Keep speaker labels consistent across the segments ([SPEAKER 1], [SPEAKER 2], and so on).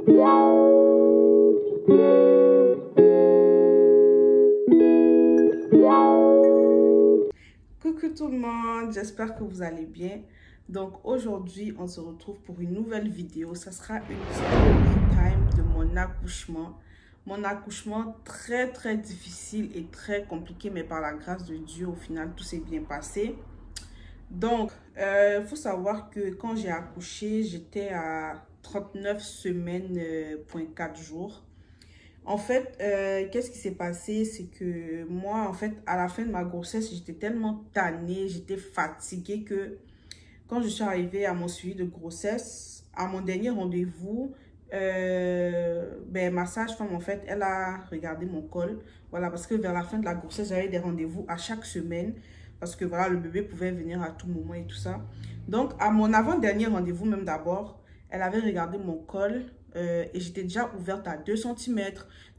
[SPEAKER 1] Coucou tout le monde, j'espère que vous allez bien. Donc aujourd'hui, on se retrouve pour une nouvelle vidéo. Ça sera une story time de mon accouchement. Mon accouchement très difficile et très compliqué, mais par la grâce de Dieu, au final, tout s'est bien passé. Donc, faut savoir que quand j'ai accouché, j'étais à 39 semaines, 4 jours. En fait, qu'est-ce qui s'est passé? C'est que moi, en fait, à la fin de ma grossesse, j'étais tellement tannée, j'étais fatiguée que quand je suis arrivée à mon suivi de grossesse, à mon dernier rendez-vous, ma sage-femme, en fait, elle a regardé mon col. Voilà, parce que vers la fin de la grossesse, j'avais des rendez-vous à chaque semaine. Parce que voilà, le bébé pouvait venir à tout moment et tout ça. Donc, à mon avant-dernier rendez-vous, même d'abord, elle avait regardé mon col. Et j'étais déjà ouverte à 2 cm.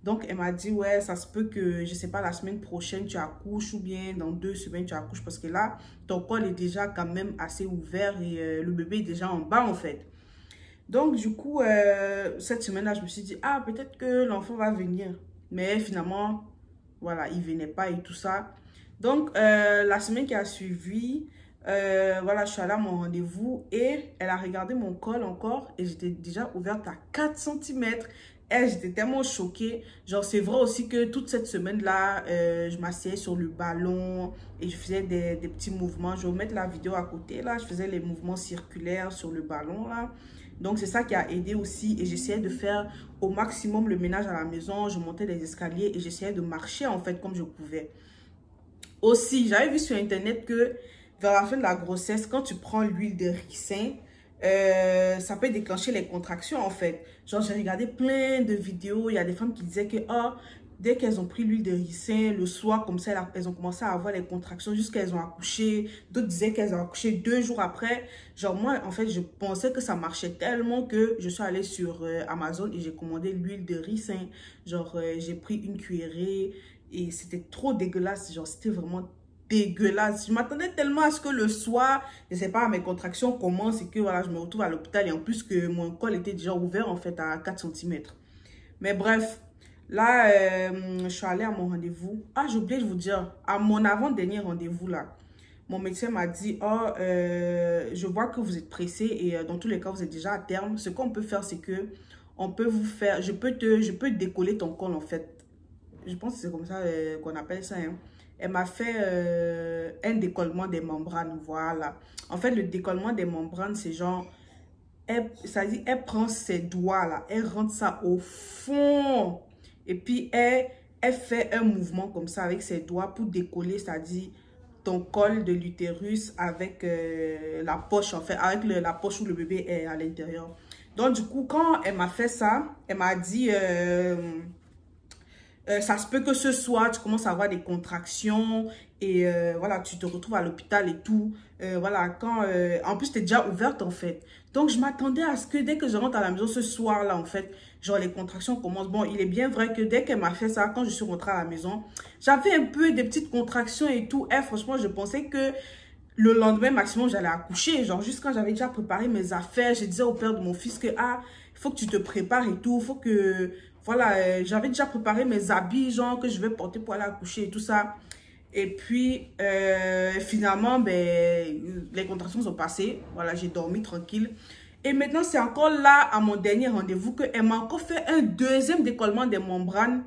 [SPEAKER 1] Donc, elle m'a dit, ouais, ça se peut que, je sais pas, la semaine prochaine, tu accouches ou bien dans 2 semaines, tu accouches. Parce que là, ton col est déjà quand même assez ouvert et le bébé est déjà en bas, en fait. Donc, du coup, cette semaine-là, je me suis dit, ah, peut-être que l'enfant va venir. Mais finalement, voilà, il venait pas et tout ça. Donc, la semaine qui a suivi, voilà, je suis allée à mon rendez-vous et elle a regardé mon col encore et j'étais déjà ouverte à 4 cm. Et j'étais tellement choquée. Genre, c'est vrai aussi que toute cette semaine-là, je m'asseyais sur le ballon et je faisais des petits mouvements. Je vais vous mettre la vidéo à côté, là. Je faisais les mouvements circulaires sur le ballon, là. Donc, c'est ça qui a aidé aussi. Et j'essayais de faire au maximum le ménage à la maison. Je montais les escaliers et j'essayais de marcher, en fait, comme je pouvais. Aussi, j'avais vu sur Internet que vers la fin de la grossesse, quand tu prends l'huile de ricin, ça peut déclencher les contractions en fait. Genre, j'ai regardé plein de vidéos. Il y a des femmes qui disaient que dès qu'elles ont pris l'huile de ricin, le soir, comme ça, elles ont commencé à avoir les contractions jusqu'à qu'elles ont accouché. D'autres disaient qu'elles ont accouché 2 jours après. Genre, moi, en fait, je pensais que ça marchait tellement que je suis allée sur Amazon et j'ai commandé l'huile de ricin. Genre, j'ai pris une cuillerée. Et c'était trop dégueulasse, genre c'était vraiment dégueulasse. Je m'attendais tellement à ce que le soir, je sais pas, mes contractions commencent et que voilà, je me retrouve à l'hôpital. Et en plus que mon col était déjà ouvert en fait à 4 cm. Mais bref, là, je suis allée à mon rendez-vous. Ah, j'ai oublié de vous dire, à mon avant-dernier rendez-vous là, mon médecin m'a dit, oh, je vois que vous êtes pressé et dans tous les cas, vous êtes déjà à terme. Ce qu'on peut faire, c'est que on peut vous faire, je peux décoller ton col en fait. Je pense que c'est comme ça qu'on appelle ça. Hein. Elle m'a fait un décollement des membranes. Voilà. En fait, le décollement des membranes, c'est genre... ça dit, elle prend ses doigts là. Elle rentre ça au fond. Et puis, elle fait un mouvement comme ça avec ses doigts pour décoller, c'est-à-dire ton col de l'utérus avec la poche, en fait, avec la poche où le bébé est à l'intérieur. Donc, du coup, quand elle m'a fait ça, elle m'a dit... ça se peut que ce soir, tu commences à avoir des contractions et voilà, tu te retrouves à l'hôpital et tout. Voilà, en plus, tu es déjà ouverte en fait. Donc, je m'attendais à ce que dès que je rentre à la maison ce soir-là, en fait, genre les contractions commencent. Bon, il est bien vrai que dès qu'elle m'a fait ça, quand je suis rentrée à la maison, j'avais un peu des petites contractions et tout. Et franchement, je pensais que le lendemain maximum, j'allais accoucher. Genre, juste quand j'avais déjà préparé mes affaires, je disais au père de mon fils que, ah, il faut que tu te prépares et tout. Il faut que... Voilà, j'avais déjà préparé mes habits, genre, que je vais porter pour aller accoucher et tout ça. Et puis, finalement, les contractions sont passées. Voilà, j'ai dormi tranquille. Et maintenant, c'est encore là, à mon dernier rendez-vous, qu'elle m'a encore fait un deuxième décollement des membranes.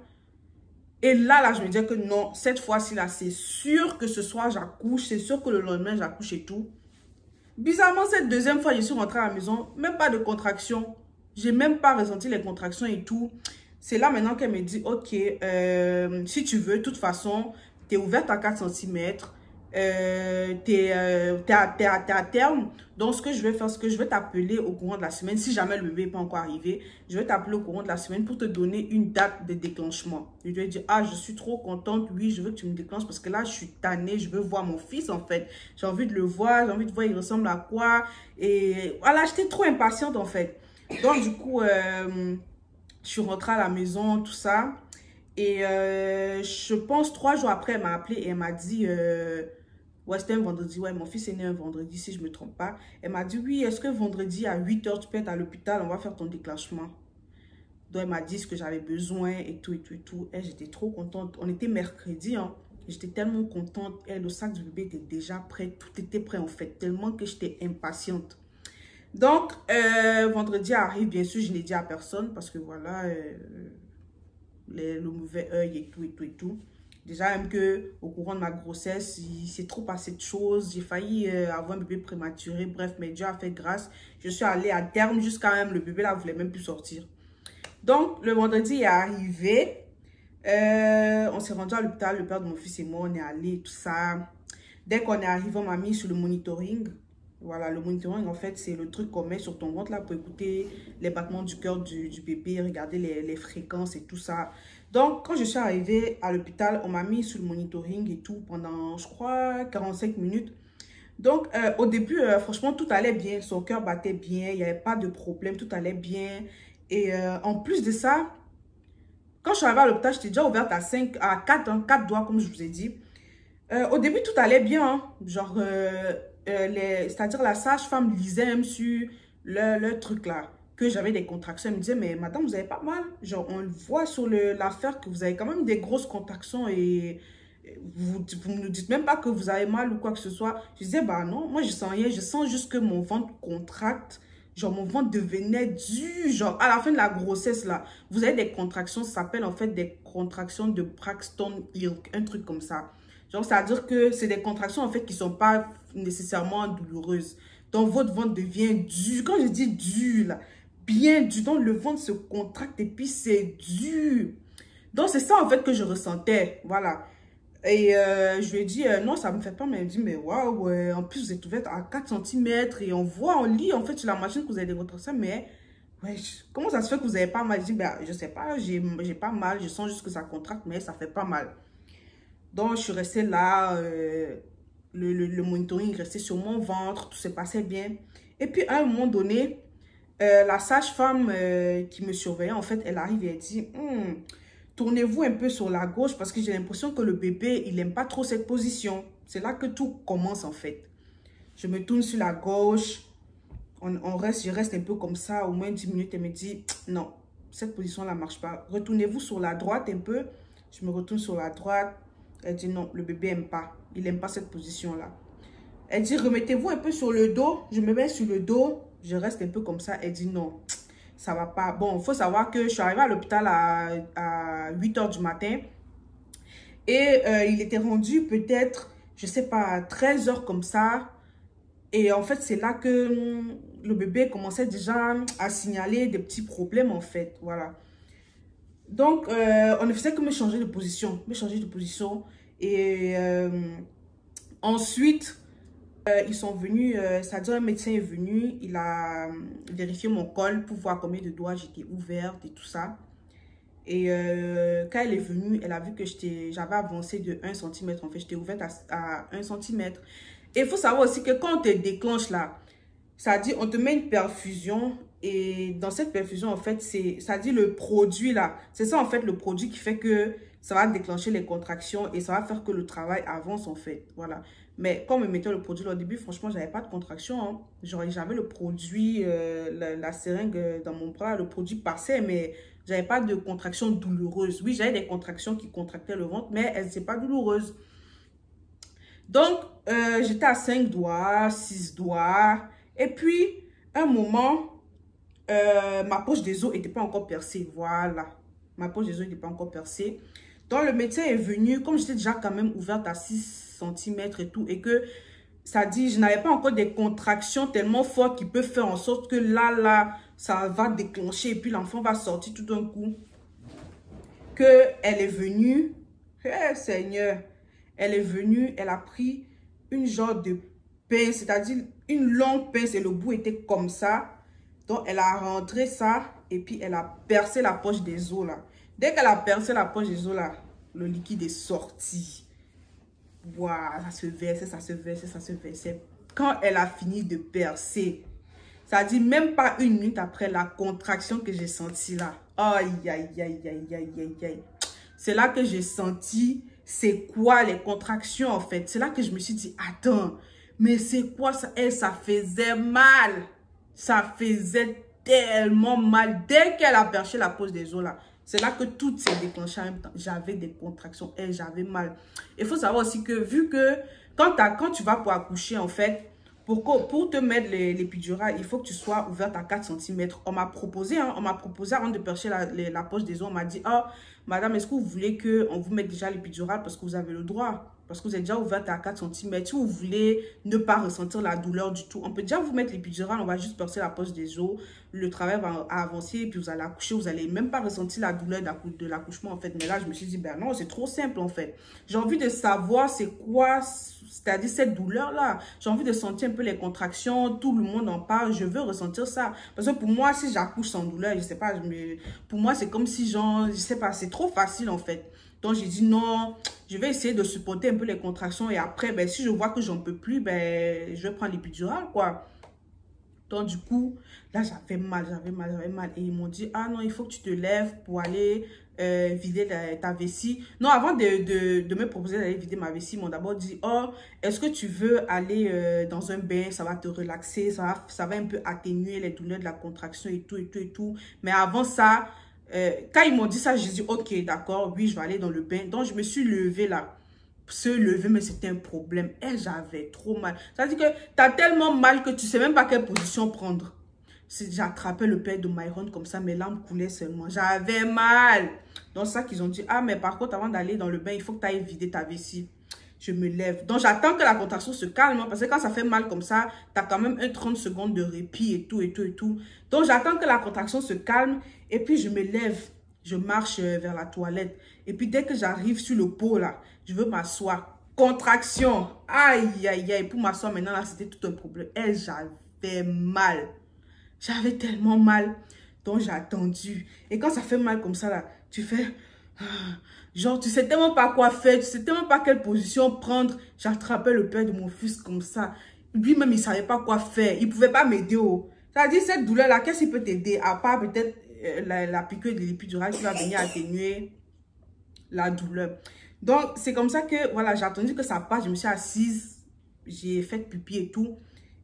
[SPEAKER 1] Et là, je me disais que non, cette fois-ci, là, c'est sûr que ce soir, j'accouche. C'est sûr que le lendemain, j'accouche et tout. Bizarrement, cette deuxième fois, je suis rentrée à la maison. Même pas de contractions. J'ai même pas ressenti les contractions et tout. C'est là maintenant qu'elle me dit, ok, si tu veux, de toute façon, tu es ouverte à 4 cm. T'es à terme. Donc, ce que je vais faire, c'est que je vais t'appeler au courant de la semaine. Si jamais le bébé n'est pas encore arrivé, je vais t'appeler au courant de la semaine pour te donner une date de déclenchement. Je vais dire, ah, je suis trop contente. Oui, je veux que tu me déclenches parce que là, je suis tannée. Je veux voir mon fils, en fait. J'ai envie de le voir. J'ai envie de voir il ressemble à quoi. Et voilà, j'étais trop impatiente, en fait. Donc, du coup, je suis rentrée à la maison, tout ça. Et je pense 3 jours après, elle m'a appelé et elle m'a dit... ouais, c'était un vendredi. Ouais, mon fils est né un vendredi, si je ne me trompe pas. Elle m'a dit, oui, est-ce que vendredi à 8 h, tu peux être à l'hôpital? On va faire ton déclenchement. Donc, elle m'a dit ce que j'avais besoin et tout, et tout, et tout. Et j'étais trop contente. On était mercredi, hein. J'étais tellement contente. Et le sac du bébé était déjà prêt. Tout était prêt, en fait. Tellement que j'étais impatiente. Donc, vendredi arrive. Bien sûr, je n'ai dit à personne parce que voilà, le mauvais œil et tout, et tout, et tout. Déjà, même que au courant de ma grossesse, il s'est trop passé de choses. J'ai failli avoir un bébé prématuré. Bref, mais Dieu a fait grâce. Je suis allée à terme jusqu'à même le bébé là voulait même plus sortir. Donc, le vendredi est arrivé. On s'est rendu à l'hôpital. Le père de mon fils et moi, on est allé, tout ça. Dès qu'on est arrivé, on m'a mis sur le monitoring. Voilà, le monitoring, en fait, c'est le truc qu'on met sur ton ventre là pour écouter les battements du cœur du bébé, regarder les fréquences et tout ça. Donc, quand je suis arrivée à l'hôpital, on m'a mis sur le monitoring et tout pendant, je crois, 45 minutes. Donc, au début, franchement, tout allait bien. Son cœur battait bien, il n'y avait pas de problème, tout allait bien. Et en plus de ça, quand je suis arrivée à l'hôpital, j'étais déjà ouverte à 4 doigts, comme je vous ai dit. Au début, tout allait bien. Hein. Genre, c'est-à-dire la sage-femme lisait même sur le truc là, que j'avais des contractions. Elle me disait, mais madame, vous avez pas mal. Genre, on le voit sur l'affaire que vous avez quand même des grosses contractions et vous ne nous dites même pas que vous avez mal ou quoi que ce soit. Je disais, bah non, moi je sens rien. Je sens juste que mon ventre contracte. Genre, mon ventre devenait dur. Genre, à la fin de la grossesse, là, vous avez des contractions. Ça s'appelle en fait des contractions de Braxton Hill's, un truc comme ça. Genre, c'est-à-dire que c'est des contractions, en fait, qui ne sont pas nécessairement douloureuses. Donc, votre ventre devient dur. Quand je dis dur, là, bien dur. Donc, le ventre se contracte et puis c'est dur. Donc, c'est ça, en fait, que je ressentais. Voilà. Et je lui ai dit, non, ça ne me fait pas. Mais elle me dit, mais waouh, en plus, vous êtes ouverte à 4 cm et on voit, on lit, en fait, sur la machine que vous avez des contractions. Mais, ouais, comment ça se fait que vous n'avez pas mal? Je dis, ben, je ne sais pas, j'ai pas mal. Je sens juste que ça contracte, mais ça ne fait pas mal. Donc, je suis restée là, le monitoring restait sur mon ventre, tout se passait bien. Et puis, à un moment donné, la sage-femme qui me surveillait, en fait, elle arrive et elle dit, tournez-vous un peu sur la gauche parce que j'ai l'impression que le bébé, il n'aime pas trop cette position. C'est là que tout commence, en fait. Je me tourne sur la gauche, je reste un peu comme ça, au moins 10 minutes, elle me dit, non, cette position-là ne marche pas. Retournez-vous sur la droite un peu. Je me retourne sur la droite. Elle dit non, le bébé n'aime pas. Il n'aime pas cette position-là. Elle dit remettez-vous un peu sur le dos. Je me mets sur le dos. Je reste un peu comme ça. Elle dit non, ça ne va pas. Bon, il faut savoir que je suis arrivée à l'hôpital à 8 h du matin. Et il était rendu peut-être, je ne sais pas, 13 h comme ça. Et en fait, c'est là que le bébé commençait déjà à signaler des petits problèmes en fait. Voilà. Donc, on ne faisait que me changer de position. Et ensuite, ils sont venus, c'est-à-dire un médecin est venu, il a vérifié mon col pour voir combien de doigts j'étais ouverte et tout ça. Et quand elle est venue, elle a vu que j'avais avancé de 1 cm. En fait, j'étais ouverte à 1 cm. Et il faut savoir aussi que quand on te déclenche là, ça dit on te met une perfusion. Et dans cette perfusion, en fait, ça dit le produit là. C'est ça, en fait, le produit qui fait que ça va déclencher les contractions et ça va faire que le travail avance, en fait. Voilà. Mais quand on me mettait le produit là, au début, franchement, j'avais pas de contraction. Hein. Genre, j'avais le produit, la seringue dans mon bras, le produit passait, mais j'avais pas de contraction douloureuse. Oui, j'avais des contractions qui contractaient le ventre, mais elles n'étaient pas douloureuses. Donc, j'étais à 5 doigts, 6 doigts. Et puis, un moment... ma poche des os n'était pas encore percée. Voilà. Ma poche des os n'était pas encore percée. Donc, le médecin est venu, comme j'étais déjà quand même ouverte à 6 cm et tout, et que ça dit, je n'avais pas encore des contractions tellement fortes qui peuvent faire en sorte que là, ça va déclencher et puis l'enfant va sortir tout d'un coup. Elle est venue, Seigneur, elle est venue, elle a pris une genre de pince, c'est-à-dire une longue pince et le bout était comme ça. Donc, elle a rentré ça et puis elle a percé la poche des os là. Dès qu'elle a percé la poche des os là, le liquide est sorti. Waouh, ça se versait, ça se versait, ça se versait. Quand elle a fini de percer, ça dit même pas une minute après la contraction que j'ai sentie là. Aïe, aïe, aïe, aïe, aïe, aïe, aïe. C'est là que j'ai senti c'est quoi les contractions en fait. C'est là que je me suis dit, attends, mais c'est quoi ça? Ça faisait mal. Ça faisait tellement mal. Dès qu'elle a perché la pose des os là, c'est là que tout s'est déclenché en même temps. J'avais des contractions et j'avais mal. Il faut savoir aussi que vu que quand tu vas pour accoucher en fait, pour te mettre l'épidurale, il faut que tu sois ouverte à 4 cm. On m'a proposé avant de percher la poche des os, on m'a dit, oh, madame, est-ce que vous voulez qu'on vous mette déjà l'épidurale parce que vous avez le droit? Parce que vous êtes déjà ouverte à 4 cm. Si vous voulez ne pas ressentir la douleur du tout, on peut déjà vous mettre l'épidurale, on va juste percer la poche des os. Le travail va avancer et puis vous allez accoucher. Vous n'allez même pas ressentir la douleur de l'accouchement en fait. Mais là, je me suis dit, ben non, c'est trop simple en fait. J'ai envie de savoir c'est quoi, c'est-à-dire cette douleur-là. J'ai envie de sentir un peu les contractions. Tout le monde en parle. Je veux ressentir ça. Parce que pour moi, si j'accouche sans douleur, je sais pas, pour moi, c'est comme si genre, je sais pas, c'est trop facile en fait. Donc, j'ai dit non, je vais essayer de supporter un peu les contractions. Et après, ben, si je vois que j'en peux plus, ben, je vais prendre l'épidurale, quoi. Donc, du coup, là, j'avais mal. Et ils m'ont dit, ah non, il faut que tu te lèves pour aller vider ta vessie. Non, avant de me proposer d'aller vider ma vessie, ils m'ont d'abord dit, oh, est-ce que tu veux aller dans un bain? Ça va te relaxer, ça va un peu atténuer les douleurs de la contraction et tout. Mais avant ça... quand ils m'ont dit ça, j'ai dit, ok, d'accord, oui, je vais aller dans le bain. Donc, je me suis levée là. Se lever, mais c'était un problème. Et j'avais trop mal. C'est-à-dire que tu as tellement mal que tu ne sais même pas quelle position prendre. J'attrapais le père de Myron comme ça, mes larmes coulaient seulement. J'avais mal. Donc, c'est ça qu'ils ont dit, ah, mais par contre, avant d'aller dans le bain, il faut que tu ailles vider ta vessie. Je me lève. Donc, j'attends que la contraction se calme. Parce que quand ça fait mal comme ça, tu as quand même 30 secondes de répit et tout. Donc, j'attends que la contraction se calme. Et puis, je me lève. Je marche vers la toilette. Et puis, dès que j'arrive sur le pot, là, je veux m'asseoir. Contraction. Aïe, aïe, aïe. Pour m'asseoir, maintenant, là, c'était tout un problème. Et j'avais mal. J'avais tellement mal. Donc, j'ai attendu. Et quand ça fait mal comme ça, là, tu fais... Genre, tu sais tellement pas quoi faire, tu sais tellement pas quelle position prendre. J'attrapais le père de mon fils comme ça. Lui-même, il savait pas quoi faire. Il pouvait pas m'aider. C'est-à-dire, cette douleur-là, qu'est-ce qu'il peut t'aider? À part peut-être la piqûre de l'épidurale qui va venir atténuer la douleur. Donc, c'est comme ça que, voilà, j'ai attendu que ça passe. Je me suis assise, j'ai fait pipi et tout.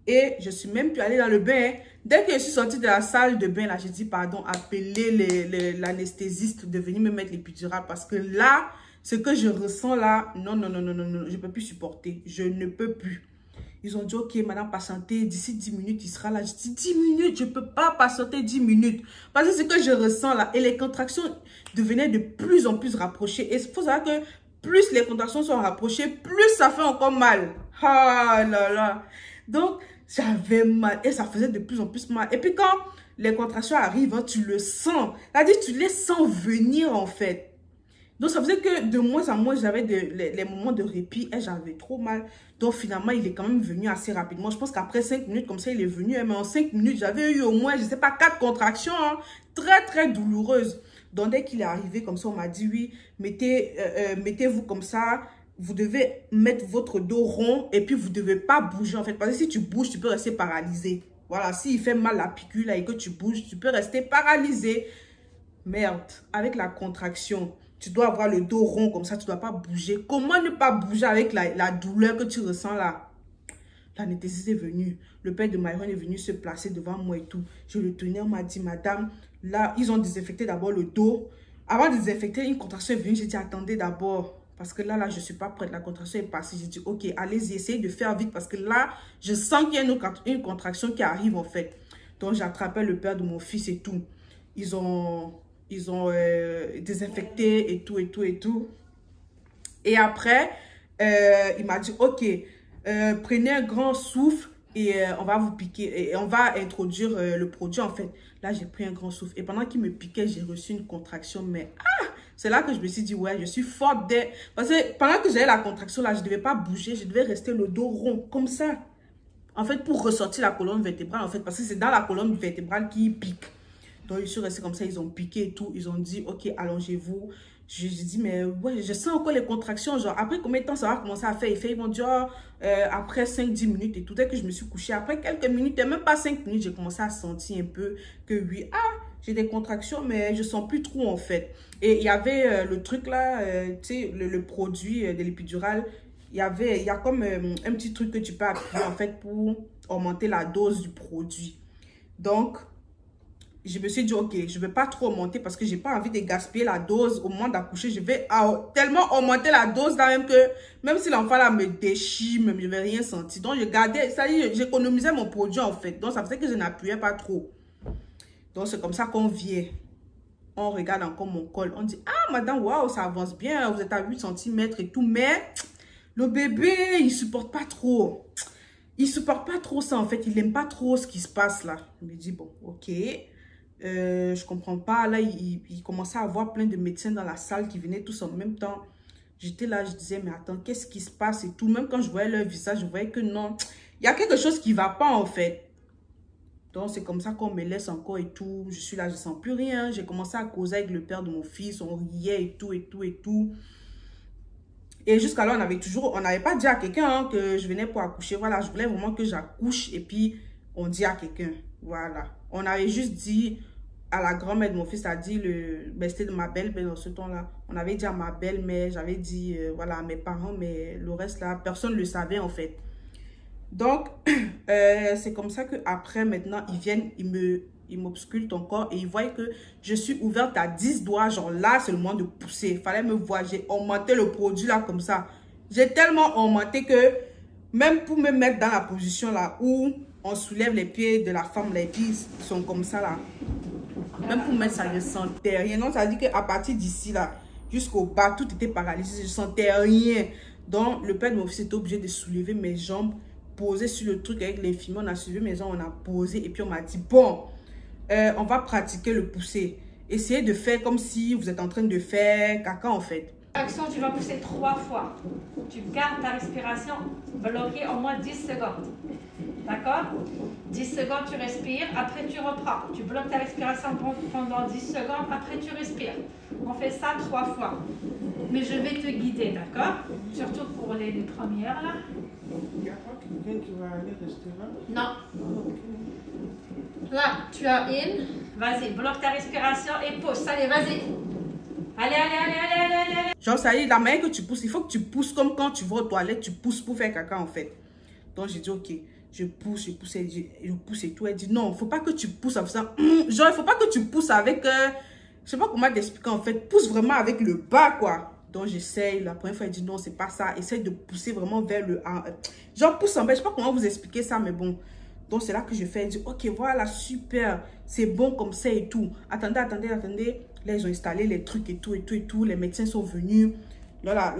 [SPEAKER 1] Et je suis même plus allée dans le bain. Dès que je suis sortie de la salle de bain, là, j'ai dit, pardon, appeler l'anesthésiste de venir me mettre l'épidurale. Parce que là, ce que je ressens là, non, je ne peux plus supporter. Je ne peux plus. Ils ont dit, ok, madame, patientez, d'ici 10 minutes, il sera là. Je dis, 10 minutes, je ne peux pas patienter 10 minutes. Parce que ce que je ressens là, et les contractions devenaient de plus en plus rapprochées. Et il faut savoir que plus les contractions sont rapprochées, plus ça fait encore mal. Ah là là. Donc, j'avais mal et ça faisait de plus en plus mal. Et puis quand les contractions arrivent, hein, tu le sens. C'est-à-dire, tu les sens venir en fait. Donc, ça faisait que de moins en moins, j'avais les moments de répit et j'avais trop mal. Donc, finalement, il est quand même venu assez rapidement. Je pense qu'après 5 minutes, comme ça, il est venu. Mais en 5 minutes, j'avais eu au moins, je ne sais pas, 4 contractions, hein, très, très douloureuses. Donc, dès qu'il est arrivé, comme ça, on m'a dit, oui, mettez-vous comme ça. Vous devez mettre votre dos rond et puis vous ne devez pas bouger, en fait. Parce que si tu bouges, tu peux rester paralysé. Voilà, s'il fait mal la piqûre là, et que tu bouges, tu peux rester paralysé. Merde, avec la contraction, tu dois avoir le dos rond comme ça, tu ne dois pas bouger. Comment ne pas bouger avec la douleur que tu ressens là? L'anesthésiste est venu. Le père de Myron est venu se placer devant moi et tout. Je le tenais, on m'a dit, madame, là, ils ont désinfecté d'abord le dos. Avant de désinfecter, une contraction est venue. J'ai dit, attendez d'abord. Parce que là, je ne suis pas prête. La contraction est passée. J'ai dit, ok, allez-y, essayez de faire vite. Parce que là, je sens qu'il y a une contraction qui arrive en fait. Donc, j'attrapais le père de mon fils et tout. Ils ont désinfecté et tout. Et après, il m'a dit, ok, prenez un grand souffle et on va vous piquer. Et on va introduire le produit en fait. Là, j'ai pris un grand souffle. Et pendant qu'il me piquait, j'ai reçu une contraction. Mais c'est là que je me suis dit, ouais, je suis forte. Parce que pendant que j'avais la contraction, là, je ne devais pas bouger. Je devais rester le dos rond, comme ça. En fait, pour ressortir la colonne vertébrale, en fait. Parce que c'est dans la colonne vertébrale qui pique. Donc, je suis restée comme ça. Ils ont piqué et tout. Ils ont dit, ok, allongez-vous. J'ai dit, mais ouais, je sens encore les contractions. Genre, après combien de temps ça va commencer à faire effet? Ils vont dire, après 5-10 minutes et tout. Dès que je me suis couchée, après quelques minutes, et même pas 5 minutes, j'ai commencé à sentir un peu que oui, j'ai des contractions, mais je sens plus trop en fait. Et il y avait le truc là, tu sais, le produit de l'épidurale. Il y a comme un petit truc que tu peux appuyer en fait pour augmenter la dose du produit. Donc, je me suis dit, ok, je ne vais pas trop augmenter parce que je n'ai pas envie de gaspiller la dose au moment d'accoucher. Je vais tellement augmenter la dose là même que, même si l'enfant là me déchire, même je ne vais rien sentir. Donc, je gardais, ça dit, j'économisais mon produit en fait. Donc, ça faisait que je n'appuyais pas trop. Donc, c'est comme ça qu'on vient. On regarde encore mon col. On dit, ah, madame, waouh, ça avance bien. Vous êtes à 8 cm et tout. Mais, le bébé, il ne supporte pas trop. Il ne supporte pas trop ça en fait. Il n'aime pas trop ce qui se passe là. Je me dis, bon, ok. Je comprends pas. Là, il commençait à avoir plein de médecins dans la salle qui venaient tous en même temps. J'étais là, je disais, mais attends, qu'est-ce qui se passe et tout. Même quand je voyais leur visage, je voyais que non. Il y a quelque chose qui ne va pas en fait. Donc, c'est comme ça qu'on me laisse encore et tout. Je suis là, je ne sens plus rien. J'ai commencé à causer avec le père de mon fils. On riait et tout, et tout, et tout. Et jusqu'à là, on n'avait pas dit à quelqu'un que je venais pour accoucher. Voilà, je voulais vraiment que j'accouche et puis on dit à quelqu'un. Voilà. On avait juste dit à la grand-mère de mon fils, a dit, c'était de ma belle-mère dans ce temps-là. On avait dit à ma belle-mère, j'avais dit, voilà, à mes parents, mais le reste là, personne ne le savait en fait. Donc, c'est comme ça qu'après, maintenant, ils viennent, ils m'obscultent encore et ils voient que je suis ouverte à 10 doigts. Genre là, c'est le moment de pousser. Il fallait me voir. J'ai augmenté le produit là comme ça. J'ai tellement augmenté que même pour me mettre dans la position là où on soulève les pieds de la femme, les pieds sont comme ça là. Même pour mettre ça, je ne sentais rien. Donc, ça veut dire qu'à partir d'ici là, jusqu'au bas, tout était paralysé. Je ne sentais rien. Donc, le père de mon fils était obligé de soulever mes jambes, poser sur le truc avec l'infirmière. On a soulevé mes jambes, on a posé et puis on m'a dit, bon, on va pratiquer le pousser. Essayez de faire comme si vous êtes en train de faire caca en fait.
[SPEAKER 2] Action, tu vas pousser 3 fois. Tu gardes ta respiration bloquée au moins 10 secondes. D'accord? 10 secondes, tu respires, après tu reprends. Tu bloques ta respiration pendant 10 secondes, après tu respires. On fait ça 3 fois. Mais je vais te guider, d'accord? Surtout pour les premières là.
[SPEAKER 1] Il n'y a pas quelqu'un qui va aller rester là?
[SPEAKER 2] Non. Là, tu as une. Vas-y, bloque ta respiration et pousse. Allez, vas-y. Allez, allez, allez, allez, allez, allez.
[SPEAKER 1] Genre, ça y est, la manière que tu pousses, il faut que tu pousses comme quand tu vas aux toilettes, tu pousses pour faire caca en fait. Donc, j'ai dit, ok, je pousse, je pousse et tout. Elle dit, non, il ne faut pas que tu pousses avec ça. Genre, il ne faut pas que tu pousses avec, je ne sais pas comment t'expliquer en fait. Pousse vraiment avec le bas, quoi. Donc, j'essaye. La première fois, elle dit, non, c'est pas ça. Essaye de pousser vraiment vers le... Genre, pousse en bas. Je ne sais pas comment vous expliquer ça, mais bon. Donc, c'est là que je fais. Elle dit, ok, voilà, super. C'est bon comme ça et tout. Attendez, attendez, attendez. Là, ils ont installé les trucs et tout, et tout, et tout. Les médecins sont venus. Là,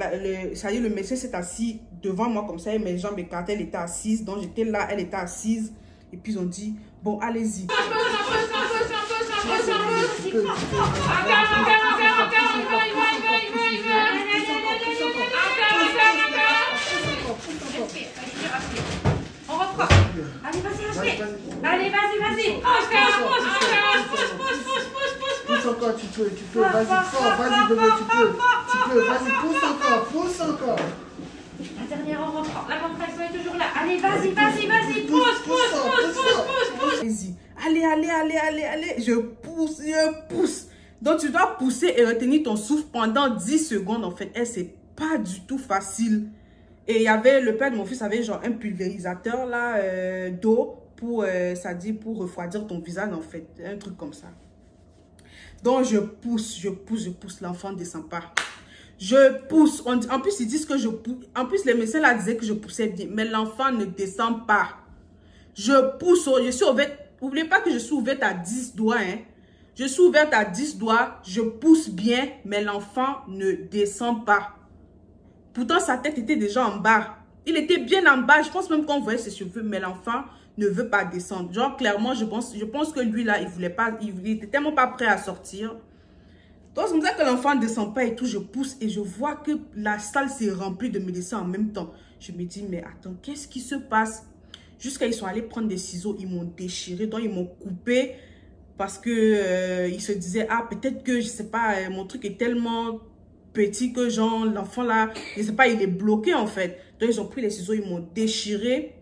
[SPEAKER 1] ça y est, le médecin s'est assis devant moi comme ça. Et mes jambes écartées, elle était assise. Donc, j'étais là, elle était assise. Et puis, ils ont dit, bon, allez-y.
[SPEAKER 2] On reprend. Allez, vas-y, allez, vas-y.
[SPEAKER 3] Pousse encore, tu peux, vas-y, fort, vas-y, bébé, tu peux, vas-y, pousse encore.
[SPEAKER 2] La dernière, on reprend. La contraction est toujours là. Allez, vas-y, pousse.
[SPEAKER 1] Allez-y, allez. Je pousse. Donc, tu dois pousser et retenir ton souffle pendant 10 secondes, en fait. Et c'est pas du tout facile. Et il y avait, le père de mon fils avait genre un pulvérisateur là, d'eau pour, ça dit, pour refroidir ton visage, en fait. Un truc comme ça. Donc, je pousse. L'enfant ne descend pas. Je pousse. En plus, ils disent que je pousse. En plus, les médecins là disaient que je poussais bien. Mais l'enfant ne descend pas. Je pousse. Je suis ouverte. N'oubliez pas que je suis ouverte à 10 doigts. Hein. Je suis ouverte à 10 doigts. Je pousse bien. Mais l'enfant ne descend pas. Pourtant, sa tête était déjà en bas. Il était bien en bas. Je pense même qu'on voyait ses cheveux. Mais l'enfant ne veut pas descendre. Genre, clairement, je pense que lui, là, il voulait pas. Il était tellement pas prêt à sortir. Donc, c'est comme ça que l'enfant ne descend pas et tout. Je pousse et je vois que la salle s'est remplie de médecins en même temps. Je me dis, mais attends, qu'est-ce qui se passe? Jusqu'à ils sont allés prendre des ciseaux. Ils m'ont déchiré. Donc, ils m'ont coupé. Parce que ils se disaient, ah, peut-être que, je sais pas, mon truc est tellement petit que genre l'enfant là, je sais pas, il est bloqué en fait. Donc ils ont pris les ciseaux, ils m'ont déchiré.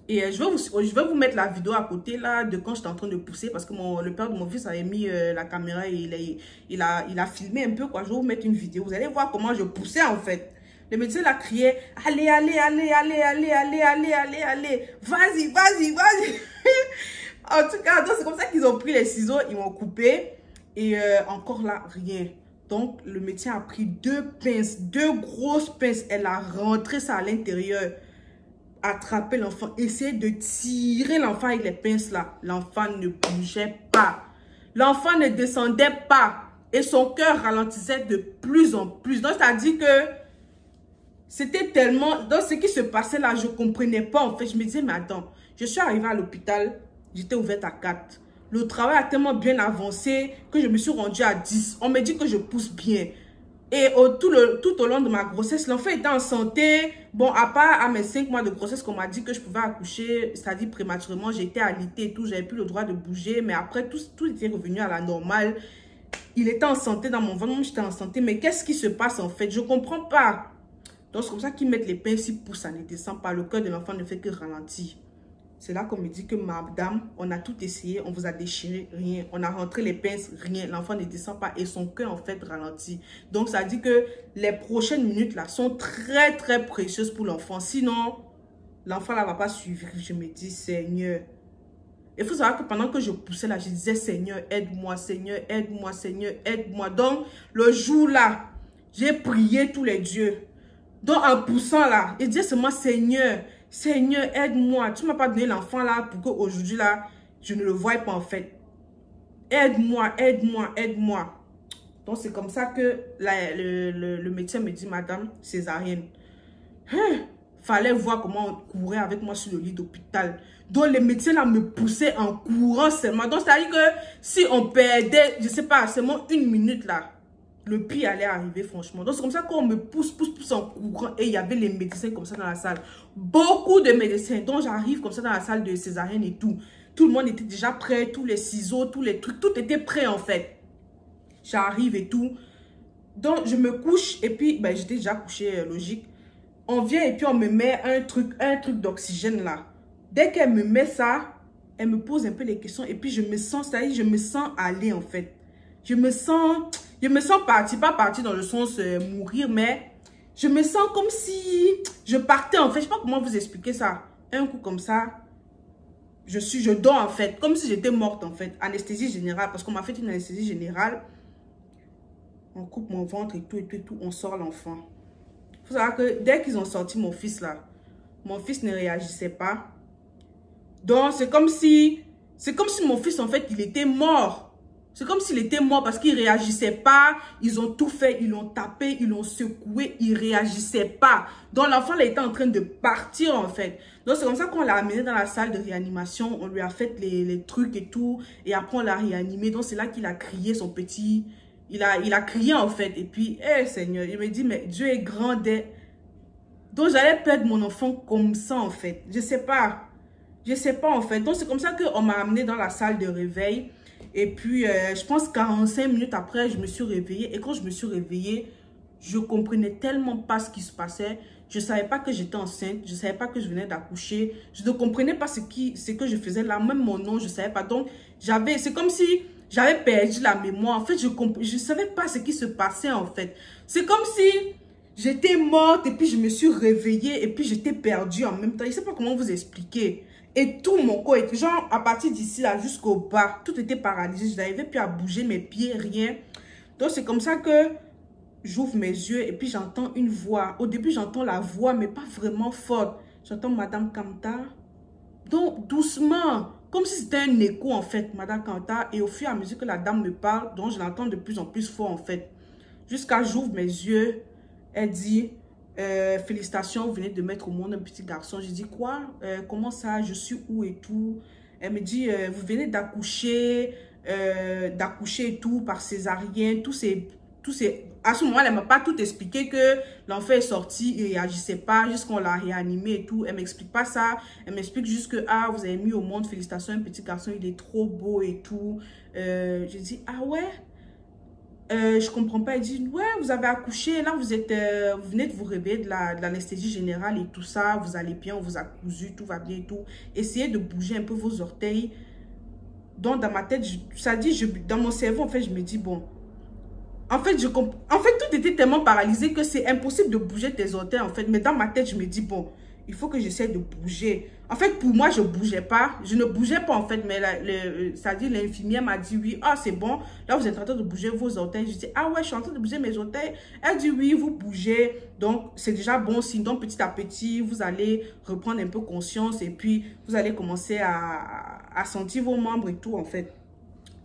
[SPEAKER 1] Et je vais vous mettre la vidéo à côté là de quand j'étais en train de pousser parce que le père de mon fils avait mis la caméra et il a filmé un peu quoi. Je vais vous mettre une vidéo, vous allez voir comment je poussais en fait. Le médecin là criait, allez, vas-y. En tout cas, c'est comme ça qu'ils ont pris les ciseaux, ils m'ont coupé. Et encore là, rien. Donc, le médecin a pris 2 pinces, 2 grosses pinces. Elle a rentré ça à l'intérieur. Attraper l'enfant, essayer de tirer l'enfant avec les pinces là. L'enfant ne bougeait pas. L'enfant ne descendait pas. Et son cœur ralentissait de plus en plus. Donc, c'est-à-dire que c'était tellement... Donc, ce qui se passait là, je ne comprenais pas en fait. Je me disais, mais attends, je suis arrivée à l'hôpital, j'étais ouverte à 4. Le travail a tellement bien avancé que je me suis rendue à 10. On me dit que je pousse bien. Et tout au long de ma grossesse, l'enfant était en santé. Bon, à part à mes 5 mois de grossesse qu'on m'a dit que je pouvais accoucher, c'est-à-dire prématurément, j'étais alitée et tout, j'avais plus le droit de bouger. Mais après, tout était revenu à la normale. Il était en santé dans mon ventre, moi j'étais en santé. Mais qu'est-ce qui se passe en fait? Je ne comprends pas. Donc c'est comme ça qu'ils mettent les pinces, ils poussent, ça ne descend pas. Le cœur de l'enfant ne fait que ralentir. C'est là qu'on me dit que madame, on a tout essayé, on vous a déchiré, rien. On a rentré les pinces, rien. L'enfant ne descend pas et son cœur en fait ralentit. Donc ça dit que les prochaines minutes là sont très très précieuses pour l'enfant. Sinon, l'enfant là va pas suivre. Je me dis, Seigneur. Il faut savoir que pendant que je poussais là, je disais, Seigneur, aide-moi, Seigneur, aide-moi, Seigneur, aide-moi. Donc le jour là, j'ai prié tous les dieux. Donc en poussant là, je disais seulement, Seigneur, Seigneur, aide-moi. Tu ne m'as pas donné l'enfant là pour qu'aujourd'hui là, je ne le voie pas en fait. Aide-moi, aide-moi, aide-moi. Donc c'est comme ça que le médecin me dit, madame, césarienne. Fallait voir comment on courait avec moi sur le lit d'hôpital. Donc les médecins là me poussaient en courant seulement. Donc c'est-à-dire que si on perdait, je sais pas, seulement 1 minute là, le pire allait arriver franchement. Donc c'est comme ça qu'on me pousse en courant. Et il y avait les médecins comme ça dans la salle. Beaucoup de médecins. Donc j'arrive comme ça dans la salle de césarienne et tout. Tout le monde était déjà prêt. Tous les ciseaux, tous les trucs. Tout était prêt en fait. J'arrive et tout. Donc je me couche. Et puis ben, j'étais déjà couchée, logique. On vient et puis on me met un truc d'oxygène là. Dès qu'elle me met ça, elle me pose un peu les questions. Et puis je me sens, ça y est, je me sens aller en fait. Je me sens partie, pas partie dans le sens mourir, mais je me sens comme si je partais en fait. Je sais pas comment vous expliquer ça. Un coup comme ça, je dors en fait, comme si j'étais morte en fait. Anesthésie générale, parce qu'on m'a fait une anesthésie générale. On coupe mon ventre et tout, on sort l'enfant. Il faut savoir que dès qu'ils ont sorti mon fils là, mon fils ne réagissait pas. Donc c'est comme si mon fils en fait, il était mort. C'est comme s'il était mort parce qu'il ne réagissait pas. Ils ont tout fait, ils l'ont tapé, ils l'ont secoué, il ne réagissait pas. Donc l'enfant était en train de partir en fait. Donc c'est comme ça qu'on l'a amené dans la salle de réanimation. On lui a fait les trucs et tout. Et après on l'a réanimé. Donc c'est là qu'il a crié son petit... Il a crié en fait. Et puis, Seigneur, il me dit, mais Dieu est grand. Donc j'allais perdre mon enfant comme ça en fait. Je sais pas. Je sais pas en fait. Donc c'est comme ça qu'on m'a amené dans la salle de réveil. Et puis, je pense 45 minutes après, je me suis réveillée. Et quand je me suis réveillée, je comprenais tellement pas ce qui se passait. Je ne savais pas que j'étais enceinte. Je ne savais pas que je venais d'accoucher. Je ne comprenais pas ce que je faisais là. Même mon nom, je ne savais pas. Donc, c'est comme si j'avais perdu la mémoire. En fait, je ne savais pas ce qui se passait en fait. C'est comme si j'étais morte et puis je me suis réveillée et puis j'étais perdue en même temps. Je ne sais pas comment vous expliquer. Et tout mon corps était, genre, à partir d'ici, là, jusqu'au bas, tout était paralysé. Je n'arrivais plus à bouger mes pieds, rien. Donc, c'est comme ça que j'ouvre mes yeux et puis j'entends une voix. Au début, j'entends la voix, mais pas vraiment forte. J'entends Madame Kamta. Donc, doucement, comme si c'était un écho, en fait, Madame Kamta. Et au fur et à mesure que la dame me parle, donc je l'entends de plus en plus fort, en fait. Jusqu'à j'ouvre mes yeux, elle dit... félicitations, vous venez de mettre au monde un petit garçon. Je dis quoi? Comment ça? Je suis où et tout? Elle me dit, vous venez d'accoucher et tout par césarienne. Tous ces... À ce moment-là, elle ne m'a pas tout expliqué que l'enfant est sorti, il ne réagissait pas, juste qu'on l'a réanimé et tout. Elle ne m'explique pas ça. Elle m'explique juste que, ah, vous avez mis au monde, félicitations, un petit garçon, il est trop beau et tout. Je dis, ah ouais? Je comprends pas. Elle dit, ouais, vous avez accouché, là, vous venez de vous réveiller de l'anesthésie générale et tout ça, vous allez bien, on vous a cousu, tout va bien et tout. Essayez de bouger un peu vos orteils. Donc, dans ma tête, dans mon cerveau, en fait, je me dis, bon, en fait, tout était tellement paralysé que c'est impossible de bouger tes orteils, en fait. Mais dans ma tête, je me dis, bon, il faut que j'essaie de bouger. En fait, pour moi, je ne bougeais pas. Je ne bougeais pas, en fait. Mais c'est-à-dire, l'infirmière m'a dit, oui, ah, c'est bon. Là, vous êtes en train de bouger vos orteils. Je dis, ah ouais, je suis en train de bouger mes orteils. Elle dit, oui, vous bougez. Donc, c'est déjà bon signe. Donc, petit à petit, vous allez reprendre un peu conscience. Et puis, vous allez commencer à sentir vos membres et tout, en fait.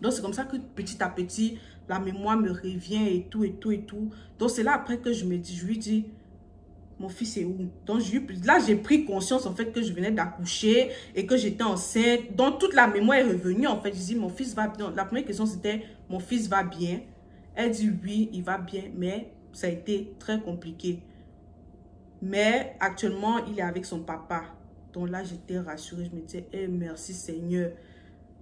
[SPEAKER 1] Donc, c'est comme ça que petit à petit, la mémoire me revient et tout, et tout, et tout. Donc, c'est là après que je lui dis, mon fils est où? Donc, là, j'ai pris conscience, en fait, que je venais d'accoucher et que j'étais enceinte. Donc, toute la mémoire est revenue, en fait. Je dis, mon fils va bien. La première question, c'était, mon fils va bien? Elle dit, oui, il va bien, mais ça a été très compliqué. Mais, actuellement, il est avec son papa. Donc, là, j'étais rassurée. Je me disais, merci, Seigneur.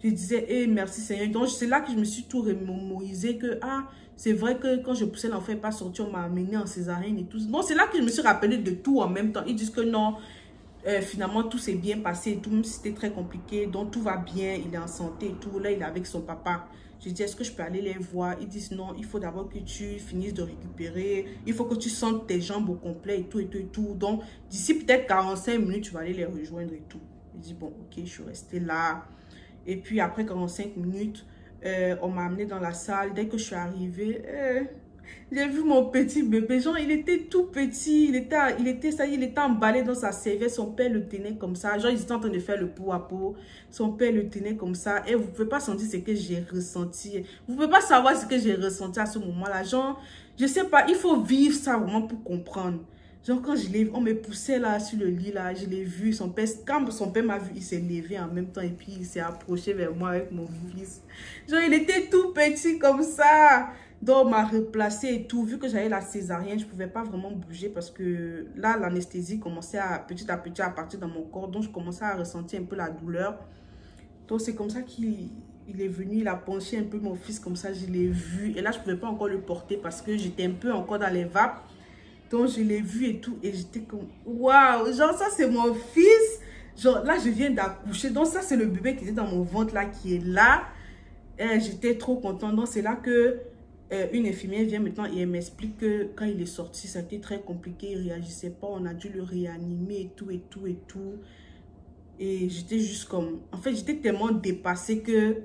[SPEAKER 1] Je disais, merci, Seigneur. Donc, c'est là que je me suis tout remémorisé que, c'est vrai que quand je poussais l'enfant, il n'est pas sorti, on m'a amené en césarienne et tout. Donc, c'est là que je me suis rappelé de tout en même temps. Ils disent que non, finalement, tout s'est bien passé et tout, même si c'était très compliqué. Donc, tout va bien, il est en santé et tout. Là, il est avec son papa. Je dis, est-ce que je peux aller les voir? Ils disent, non, il faut d'abord que tu finisses de récupérer. Il faut que tu sentes tes jambes au complet et tout, et tout, et tout. Donc, d'ici peut-être 45 minutes, tu vas aller les rejoindre et tout. Je dis, bon, ok, je suis restée là. Et puis, après 45 minutes, on m'a amené dans la salle. Dès que je suis arrivée, j'ai vu mon petit bébé. Genre, il était tout petit. Il était emballé dans sa serviette. Son père le tenait comme ça. Genre, ils étaient en train de faire le pot à pot. Son père le tenait comme ça. Et vous ne pouvez pas sentir ce que j'ai ressenti. Vous ne pouvez pas savoir ce que j'ai ressenti à ce moment-là. Genre, je ne sais pas. Il faut vivre ça vraiment pour comprendre. Genre, quand on me poussait là sur le lit, là, je l'ai vu. Quand son père m'a vu, il s'est levé en même temps et puis il s'est approché vers moi avec mon fils. Genre, il était tout petit comme ça. Donc, on m'a replacé et tout. Vu que j'avais la césarienne, je ne pouvais pas vraiment bouger parce que là, l'anesthésie commençait petit à petit à partir dans mon corps. Donc, je commençais à ressentir un peu la douleur. Donc, c'est comme ça qu'il est venu. Il a penché un peu mon fils comme ça. Je l'ai vu. Et là, je ne pouvais pas encore le porter parce que j'étais un peu encore dans les vapes. Donc, je l'ai vu et tout. Et j'étais comme, waouh, genre, ça, c'est mon fils. Genre, là, je viens d'accoucher. Donc, ça, c'est le bébé qui était dans mon ventre, là, qui est là. Et j'étais trop contente. Donc, c'est là que une infirmière vient maintenant et elle m'explique que quand il est sorti, ça a été très compliqué. Il ne réagissait pas. On a dû le réanimer et tout, et tout, et tout. Et j'étais juste comme... En fait, j'étais tellement dépassée que...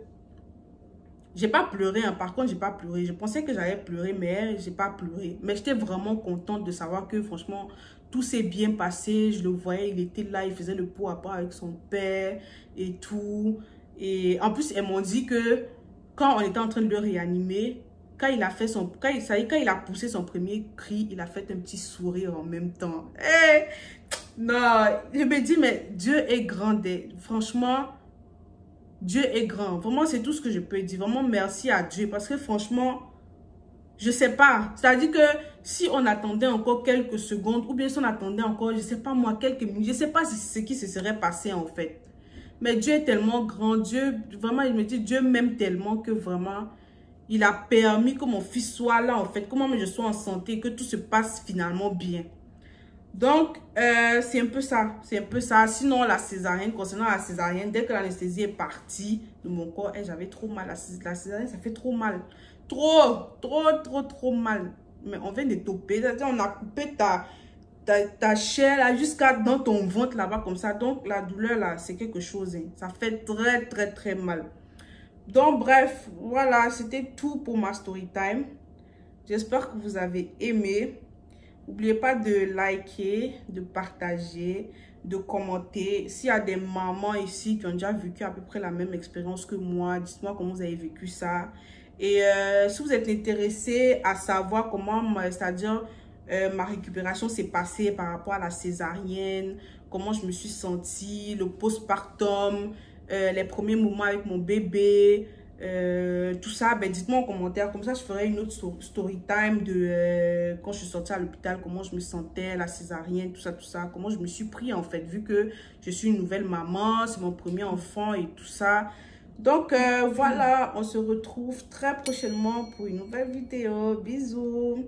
[SPEAKER 1] J'ai pas pleuré, hein. Par contre, j'ai pas pleuré. Je pensais que j'allais pleurer, mais j'ai pas pleuré. Mais j'étais vraiment contente de savoir que, franchement, tout s'est bien passé. Je le voyais, il était là, il faisait le pot à pot avec son père et tout. Et en plus, elles m'ont dit que quand on était en train de le réanimer, quand il a poussé son premier cri, il a fait un petit sourire en même temps. Non, je me dis, mais Dieu est grand. Franchement... Dieu est grand. Vraiment, c'est tout ce que je peux dire. Vraiment, merci à Dieu. Parce que franchement, je ne sais pas. C'est-à-dire que si on attendait encore quelques secondes, ou bien si on attendait encore, je ne sais pas moi, quelques minutes, je ne sais pas ce qui se serait passé en fait. Mais Dieu est tellement grand. Dieu, vraiment, je me dis, Dieu m'aime tellement que vraiment, il a permis que mon fils soit là en fait. Comment je sois en santé, que tout se passe finalement bien. Donc, c'est un peu ça. C'est un peu ça. Sinon, la césarienne, concernant la césarienne, dès que l'anesthésie est partie de mon corps, j'avais trop mal. La césarienne, ça fait trop mal. Trop mal. Mais on vient de toper. On a coupé ta chair là, jusqu'à dans ton ventre là-bas comme ça. Donc, la douleur là, c'est quelque chose. Hein. Ça fait très mal. Donc, bref, voilà. C'était tout pour ma story time. J'espère que vous avez aimé. N'oubliez pas de liker, de partager, de commenter. S'il y a des mamans ici qui ont déjà vécu à peu près la même expérience que moi, dites-moi comment vous avez vécu ça. Et si vous êtes intéressé à savoir comment, c'est-à-dire ma récupération s'est passée par rapport à la césarienne, comment je me suis sentie, le postpartum, les premiers moments avec mon bébé, tout ça, ben dites-moi en commentaire. Comme ça, je ferai une autre story time de quand je suis sortie à l'hôpital, comment je me sentais, la césarienne, tout ça. Comment je me suis pris en fait, vu que je suis une nouvelle maman, c'est mon premier enfant et tout ça. Donc, voilà, on se retrouve très prochainement pour une nouvelle vidéo. Bisous.